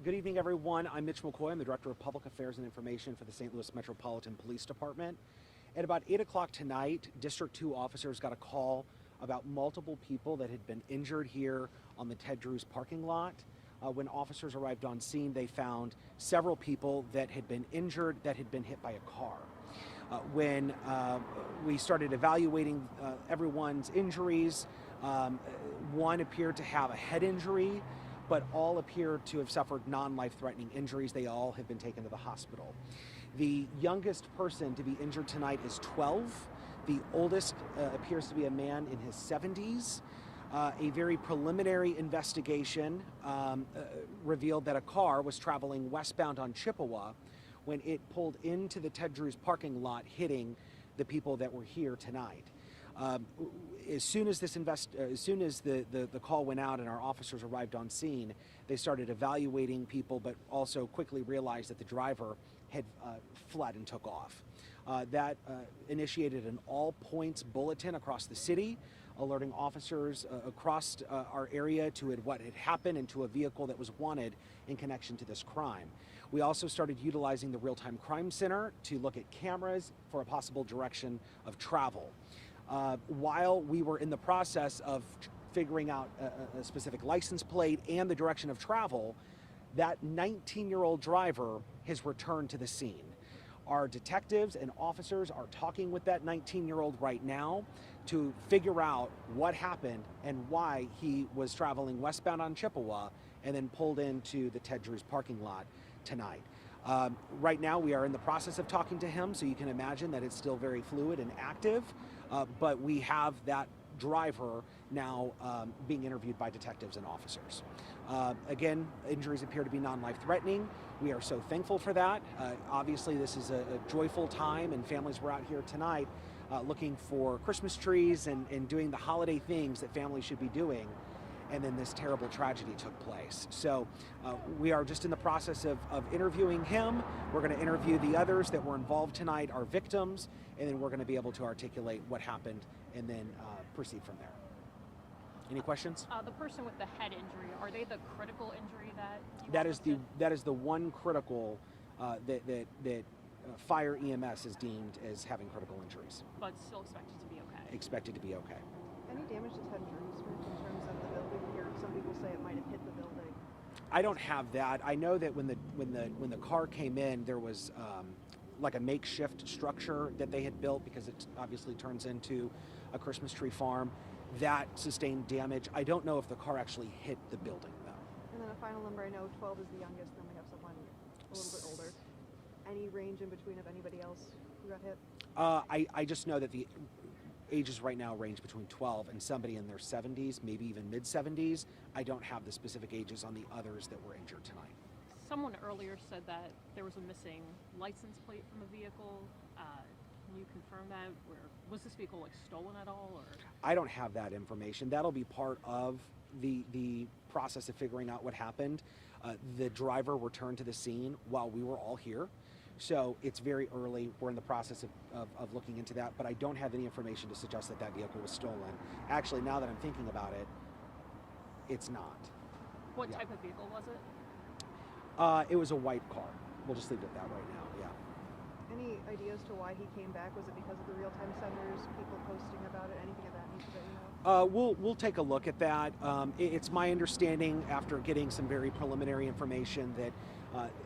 Good evening, everyone. I'm Mitch McCoy. I'm the Director of Public Affairs and Information for the St. Louis Metropolitan Police Department. At about 8 o'clock tonight, District 2 officers got a call about multiple people that had been injured here on the Ted Drewes parking lot. When officers arrived on scene, they found several people that had been injured, that had been hit by a car. When we started evaluating everyone's injuries, one appeared to have a head injury, but all appear to have suffered non-life-threatening injuries. They all have been taken to the hospital. The youngest person to be injured tonight is 12. The oldest appears to be a man in his 70s. A very preliminary investigation revealed that a car was traveling westbound on Chippewa when it pulled into the Ted Drewes parking lot, hitting the people that were here tonight. As soon as the call went out and our officers arrived on scene, they started evaluating people, but also quickly realized that the driver had fled and took off. That initiated an all-points bulletin across the city, alerting officers across our area to what had happened and to a vehicle that was wanted in connection to this crime. We also started utilizing the Real-Time Crime Center to look at cameras for a possible direction of travel. While we were in the process of figuring out a specific license plate and the direction of travel, that 19-year-old driver has returned to the scene. Our detectives and officers are talking with that 19-year-old right now to figure out what happened and why he was traveling westbound on Chippewa and then pulled into the Ted Drewes parking lot tonight. Right now we are in the process of talking to him, so you can imagine that it's still very fluid and active, but we have that driver now being interviewed by detectives and officers. Again, injuries appear to be non-life-threatening. We are so thankful for that. Obviously, this is a joyful time, and families were out here tonight looking for Christmas trees and doing the holiday things that families should be doing. And then this terrible tragedy took place. So we are just in the process of interviewing him. We're going to interview the others that were involved tonight, our victims, and then we're going to be able to articulate what happened and then proceed from there. Any questions? The person with the head injury, are they the critical injury that that is the one critical that fire EMS is deemed as having critical injuries. But still expected to be okay. Expected to be okay. Any damage to Ted Drewes in terms of the building here? Some people say it might have hit the building. I don't have that. I know that when the car came in, there was like a makeshift structure that they had built because it obviously turns into a Christmas tree farm. That sustained damage. I don't know if the car actually hit the building though. And then a final number, I know 12 is the youngest, then we have someone a little bit older. Any range in between of anybody else who got hit? I just know that the ages right now range between 12 and somebody in their 70s, maybe even mid-70s. I don't have the specific ages on the others that were injured tonight. Someone earlier said that there was a missing license plate from the vehicle. Can you confirm that? Was this vehicle like stolen at all? Or? I don't have that information. That'll be part of the process of figuring out what happened. The driver returned to the scene while we were all here. So it's very early. We're in the process of looking into that, but I don't have any information to suggest that that vehicle was stolen. Actually, now that I'm thinking about it, it's not. What type of vehicle was it? It was a white car. We'll just leave it at that right now, yeah. Any ideas to why he came back? Was it because of the real-time centers, people posting about it, anything of that nature that you know? We'll take a look at that. It's my understanding, after getting some very preliminary information, that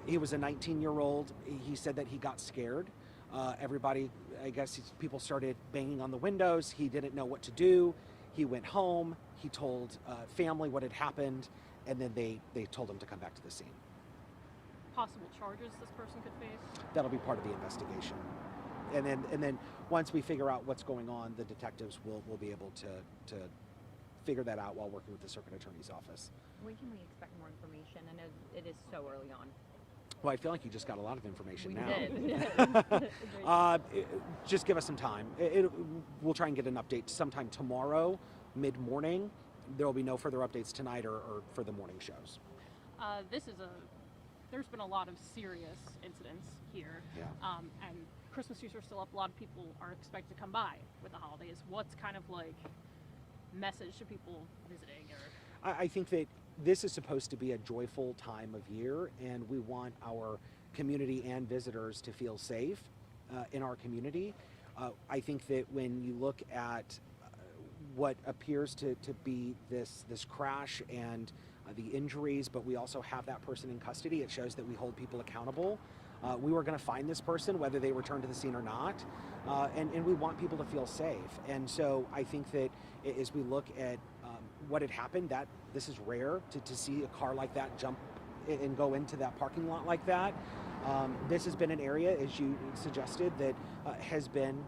he was a 19-year-old. He said that he got scared. Everybody, I guess people started banging on the windows. He didn't know what to do. He went home. He told family what had happened, and then they told him to come back to the scene. Possible charges this person could face? That'll be part of the investigation. And then once we figure out what's going on, the detectives will be able to figure that out while working with the circuit attorney's office. When can we expect more information? I know it is so early on. Well, I feel like you just got a lot of information We now. did. Just give us some time. We'll try and get an update sometime tomorrow, mid-morning. There will be no further updates tonight or for the morning shows. There's been a lot of serious incidents here. Yeah. And Christmas trees are still up. A lot of people are expected to come by with the holidays. What's kind of like message to people visiting? Or I think that this is supposed to be a joyful time of year, and we want our community and visitors to feel safe in our community. I think that when you look at what appears to be this crash and the injuries, but we also have that person in custody, it shows that we hold people accountable. We were going to find this person whether they return to the scene or not, and we want people to feel safe. And so I think that as we look at what had happened, that this is rare to see a car like that jump and go into that parking lot like that. This has been an area, as you suggested, that has been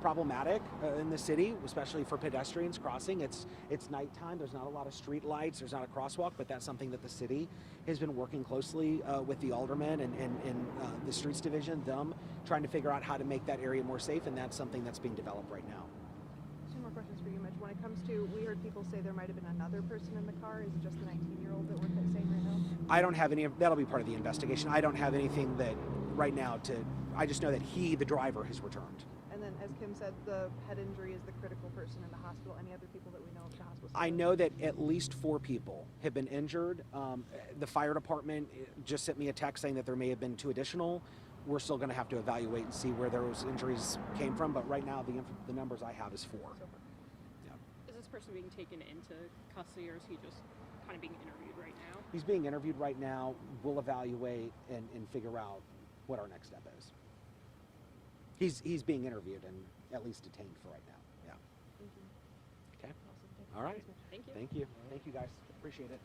problematic in the city, especially for pedestrians crossing. It's nighttime. There's not a lot of street lights. There's not a crosswalk, but that's something that the city has been working closely with the aldermen and the streets division, them trying to figure out how to make that area more safe, and that's something that's being developed right now. Two more questions for you, Mitch. When it comes to, we heard people say there might have been another person in the car. Is it just the 19-year-old that we're saying right now? I don't have any, that'll be part of the investigation. I don't have anything that right now I just know that the driver, has returned. And then, as Kim said, the head injury is the critical person in the hospital. Any other people that we know of the hospital? I know that at least 4 people have been injured. The fire department just sent me a text saying that there may have been 2 additional. We're still going to have to evaluate and see where those injuries came from, but right now the numbers I have is 4. Yeah. Is this person being taken into custody, or is he just kind of being interviewed right now? He's being interviewed right now. We'll evaluate and figure out what our next step is. He's being interviewed and at least detained for right now. Yeah. Thank you. Okay. Awesome. Thank you. All right. Thanks, Mitch. Thank you. Thank you. Thank you guys. Appreciate it.